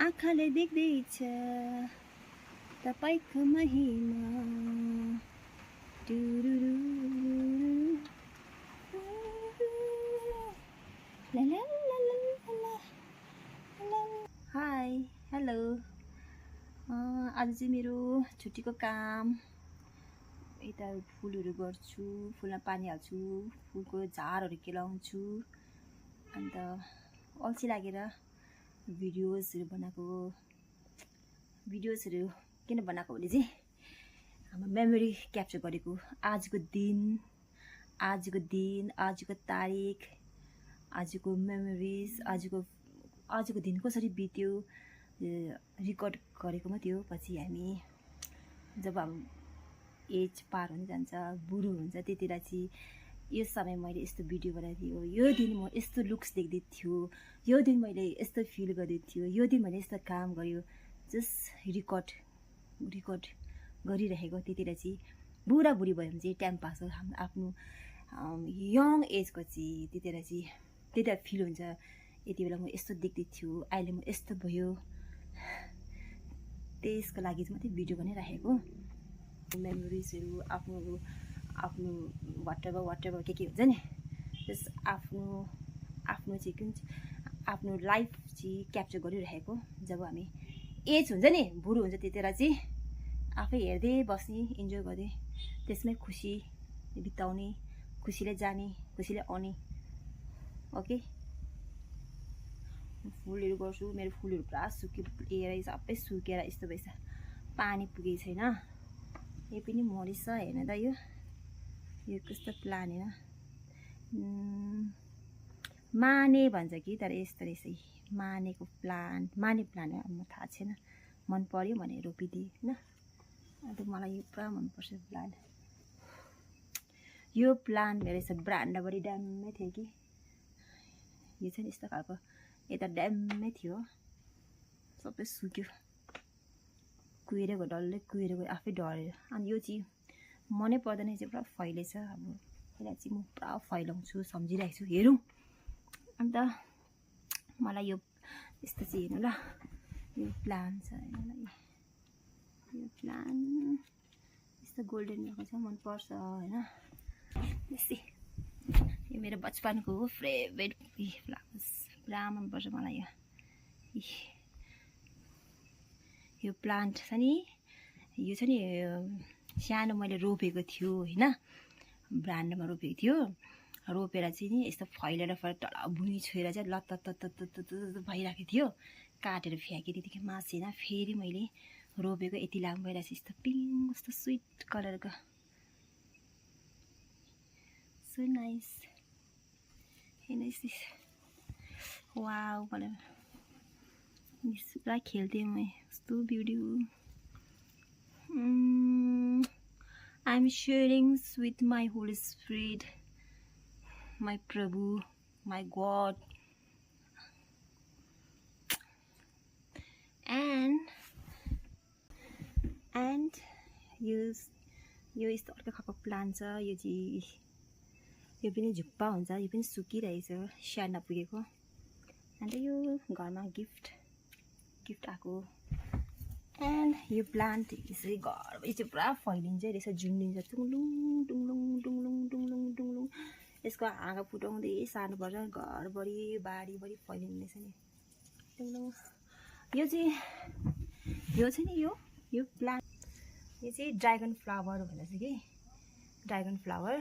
आँखाले देख्दैछ तपाईको महिमा टुरुरु ला ला ला ला ला। Hi hello. आज चाहिँ मेरो छुट्टीको काम यता फुलहरू गर्छु, फुलमा पानी हाल्छु, फुलको झारहरू केलाउँछु। अन्त अल्छी लागेर भिडियोजहरू किन बनाएको भने चाहिँ हाम्रो मेमोरी क्याप्चर गरेको आजको तारिक, आजको मेमोरिज, आजको दिन कसरी बित्यो रेकर्ड गरेको मात्रै हो। पछि हामी जब हाम्रो एज पार हुन जान्छ, बुढो हुन्छ, त्यतिखेर चाहिँ यो समय मैले यस्तो भिडियो बनाइदियो, यो दिन म यस्तो लुक्स देख्दै थियो, यो दिन मैले यस्तो फिल गर्दै थियो, यो दिन मैले यस्तो काम गर्यो, जस्ट रेकर्ड गरिरहेको। त्यतिखेर चाहिँ बुढी भयो भने चाहिँ टाइम पास हो। हाम्रो आफ्नो यङ एजको चाहिँ त्यतिखेर फिल हुन्छ, यति बेला म यस्तो देख्दै थियो, अहिले म यस्तो भयो। त्यसको लागि चाहिँ मात्रै भिडियो बनाइराखेको। मेमोरिजहरू आफ्नो वाटेभर के हुन्छ नि, जस्ट आफ्नो चाहिँ कुन आफ्नो लाइफ चाहिँ क्याप्चर गरिरहेको। जब हामी एज हुन्छ नि, बुढो हुन्छ, त्यतिखेर चाहिँ आफै हेर्दै बस्ने, इन्जोय गर्दै त्यसमै खुसी बिताउने, खुसीले जाने, खुसीले आउने। ओके, फुलहरू गर्छु। मेरो फुलहरू पुरा सुकेर सबै सुकेर यस्तो भएछ, पानी पुगेको छैन। यो पनि मरिछ, हेर्न त यो कस्तो प्लान होइन, माने भन्छ कि, तर यस्तो रहेछ मनी प्लान्ट हो, म थाहा छैन। मन पर्यो भने रोपिदिएँ होइन। अन्त मलाई यो पुरा मनपर्छ प्लान्ट। यो प्लान्ट मेरो यसो ब्रान्डभरि ड्याम्मै थियो कि, यो चाहिँ यस्तो खालको यता ड्याम्मै थियो, सबै सुक्यो, कुहिएर गयो, डल्लै कुहिएर गयो, आफै डढेर। अनि यो चाहिँ मनै पर्दैन, चाहिँ पुरा फैलेछ। अब यसलाई चाहिँ म पुरा फैलाउँछु, सम्झिरहेको छु, हेरौँ। अन्त मलाई यो यस्तो चाहिँ हेर्नु ल, यो प्लान्ट छ होइन, यो प्लान्ट यस्तो गोल्डन भएको छ, मनपर्छ होइन। यस्तै यो मेरो बचपनको फेभरेट फ्लावर्स, पुरा मनपर्छ मलाई यो प्लान्ट छ नि। यो छ नि सानो मैले रोपेको थियो होइन, ब्रान्डमा रोपेको थियो। रोपेर चाहिँ नि यस्तो फैलेर तल भुइँ छोएर चाहिँ लत्त भइरहेको थियो, काटेर फ्याँकेँ, त्यतिकै मासेन। फेरि मैले रोपेको यति लामो भइरहेको छ, यस्तो पिङ्क, यस्तो स्विट कलरको, सो नाइस। हेर्नुहोस्, वाउ, मलाई पुरा खेल्थेँ म, कस्तो beauty. I am sharing with my holy spirit, my प्रभु, माई गॉड। एन्ड यो यस्तो अर्को खालको प्लान्ट छ। यो चाहिँ यो पनि झुप्पा हुन्छ, यो पनि सुकिरहेछ, स्याहार्न पुगेको। अन्त यो घरमा गिफ्ट आएको। एन्ड यो प्लान्ट यसरी घरमै चाहिँ पुरा फैलिन्छ, यसो झुन्डिन्छ, टुङलुङ। यसको हाँगा फुटाउँदै सार्नुपर्छ, घरभरि बारीभरि फैलिँदैछ नि टुङलुङ। यो चाहिँ नि यो प्लान्ट, यो चाहिँ ड्रागन फ्लावर भन्छ कि, ड्रागन फ्लावर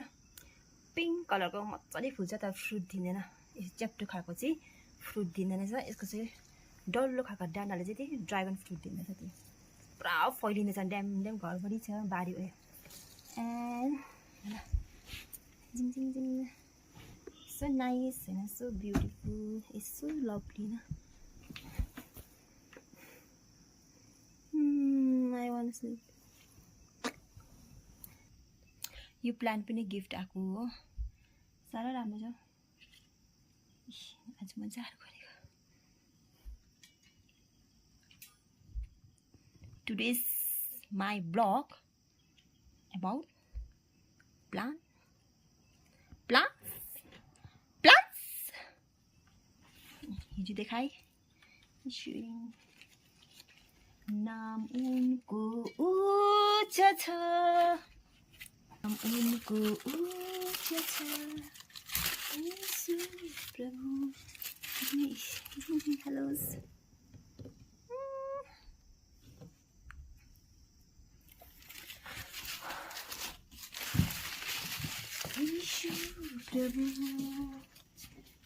पिङ्क कलरको मजाले फुल्छ, तर फ्रुट दिँदैन। यो च्याप्टो खालको चाहिँ फ्रुट दिँदैन रहेछ। यसको चाहिँ डल्लो खालको डाँडाले चाहिँ त्यही ड्रागन फ्रुट दिँदैछ। त्यो पुरा फैलिँदैछ, ड्याम घरभरि छ, बारी उयो। एन्ड जिङ सो नाइस होइन, so beautiful, it's so lovely न। I want to sleep. यो प्लान्ट पनि गिफ्ट आएको हो, साह्रै राम्रो छ। आज मजाले गरेको। Today's my blog about plants. हिजो देखाएँ, नाम उनको उच्च छ, नाम उनको उच्च छ, येशू प्रभु। हेलो येशू प्रभु,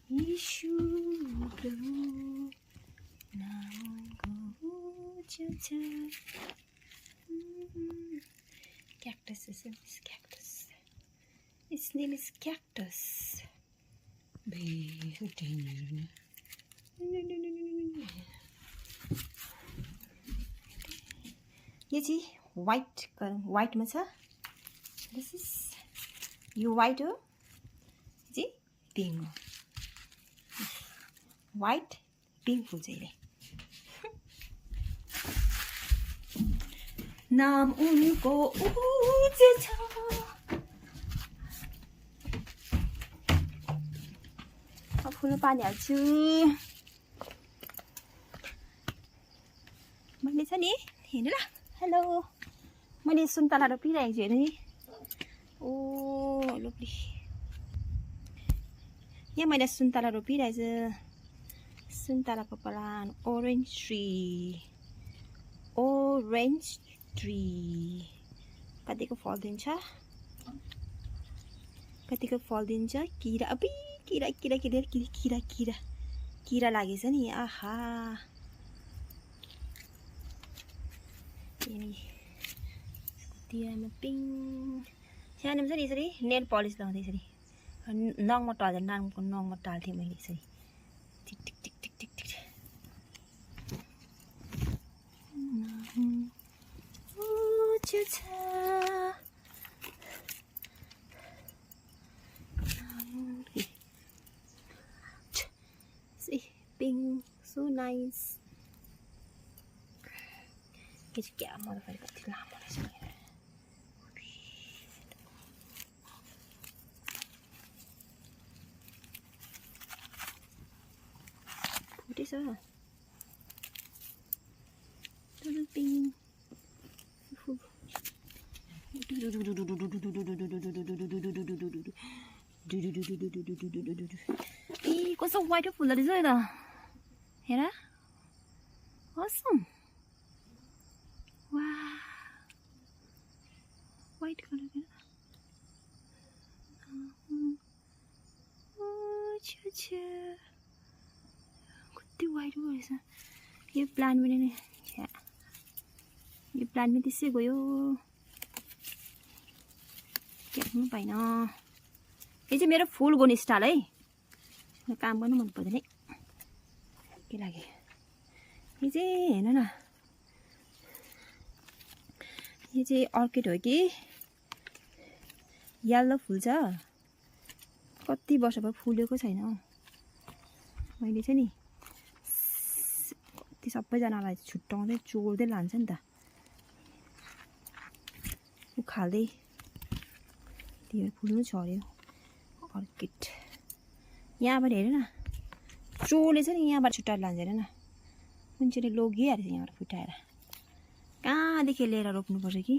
येशू प्रभु, नाम उनको उच्च छ। Cactus is this cactus. Its name is cactus. ये चाहिँ white मा छ। This is यो white हो, चाहिँ pink हो। White pink हो चाहिँ। नाम उनको उच्च छ। अब फुलमा पानी हाल्छु। मैले छ नि हेर्नु ल, हेलो, मैले सुन्तला रोपिरहेको छु हेर्नु नि। ओ लभली, यहाँ मैले सुन्तला रोपिरहेको छु। सुन्तलाको प्लान्ट, ओरेन्ज ट्री कतिको फल दिन्छ, कतिको फल दिन्छ। किरा अबि किरा लागेछ नि। आहा, तिरामा पिङ सानोमा छ नि यसरी नेल पलिस लगाउँदै यसरी नङमा टाल्दै, नामको नङमा टाल्थेँ मैले यसरी टिक टिक टिक टिक टिक टिक। See, pink, so nice. It's क्या मजाले कति लामो रहेछ। फुटेछ पिङ कस्तो वाइट फुल्दो रहेछ यो त, हेर असम। वाह, वाइट कलर कति वाइट रहेछ। यो प्लान्ट पनि नि, यो प्लान्ट पनि त्यसै गयो, देख्नु पाइन। यो चाहिँ मेरो फुल गोने स्टाइल है, काम गर्नु मन पर्दैन है। के लाग्यो यो चाहिँ, हेर्नु न, यो चाहिँ अर्किड हो कि येल्लो फुल्छ। कति वर्ष भयो फुलेको छैन। मैले चाहिँ नि कति सबैजनालाई छुट्याउँदै चोर्दै लान्छ नि त, उखाल्दै त्यो फुल्नु छोड्यो अर्किड। यहाँबाट हेर न, चोरले चाहिँ नि यहाँबाट छुट्याएर लान्छ। हेर न, मान्छेले लगिहाल्छ यहाँबाट फुटाएर। कहाँदेखि लिएर रोप्नुपर्छ कि।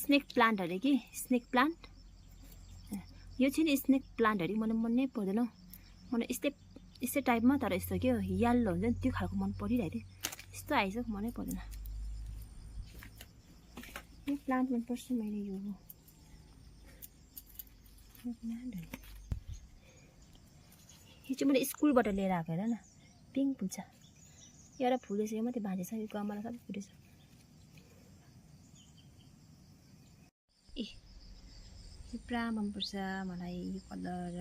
स्नेक प्लान्ट अरे कि, स्नेक प्लान्ट। यो चाहिँ नि स्नेक प्लान्ट अरे, मलाई मनै पर्दैन हौ। मलाई यस्तै टाइपमा, तर यस्तो के हो येल्लो हुन्छ नि, त्यो खालको मन परिरहेको थियो। यस्तो आएछ, मनै पर्दैन। यो प्लान्ट मनपर्छ मैले। यो चाहिँ मैले स्कुलबाट लिएर आएको। हेर न, पिङ्क फुल्छ। एउटा फुलेछ, यो मात्रै बाँचेछ। यो गमला सबै फुटेछ। ए यो पुरा मनपर्छ मलाई यो कलर।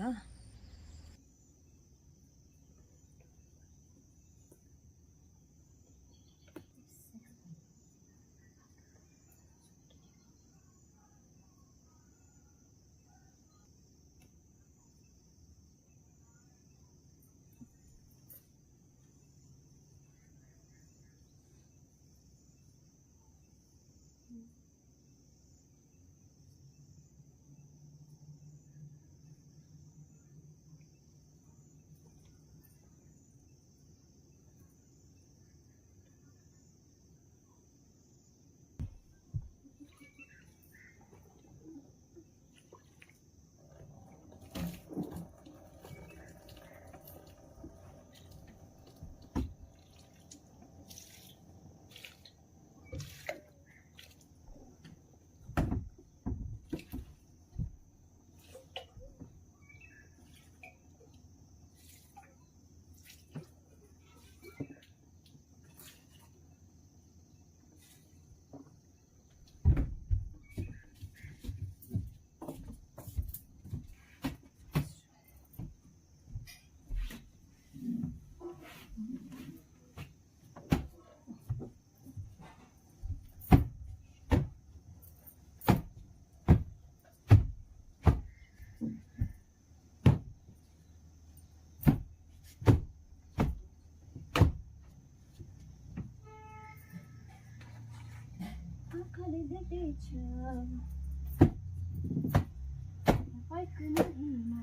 आँखाले देख्दैछ तपाईँको महिमा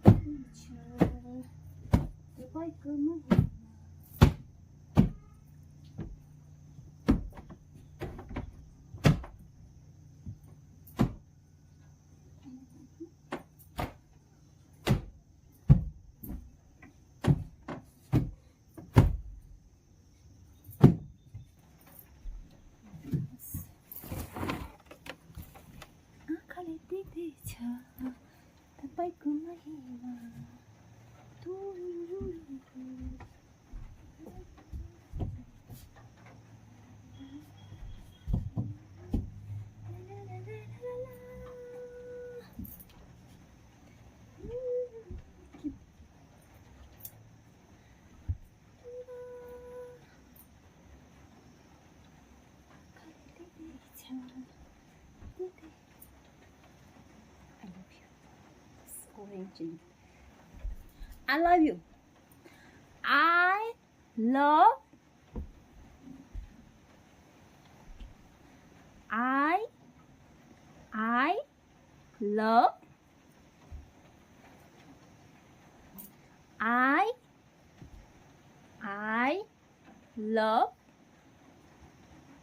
देख्दैछ तपाईँको महिमा आँखाले देख्दैछ तपाईँको महिमा I love you. I love I love I love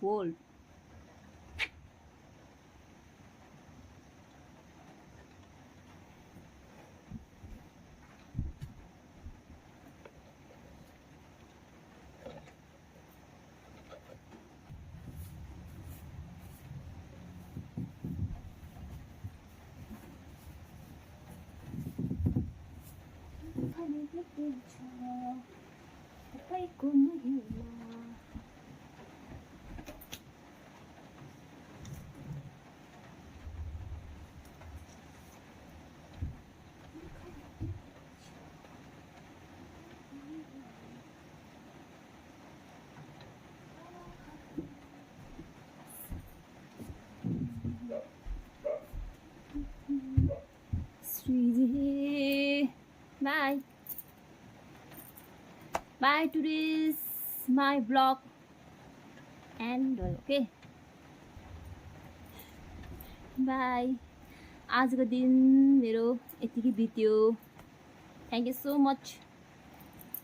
world. तपाईँको महिमा Sweetie, bye. Bye to this my vlog and okay. Bye. आजको दिन मेरो यतिकै बित्यो. Thank you so much.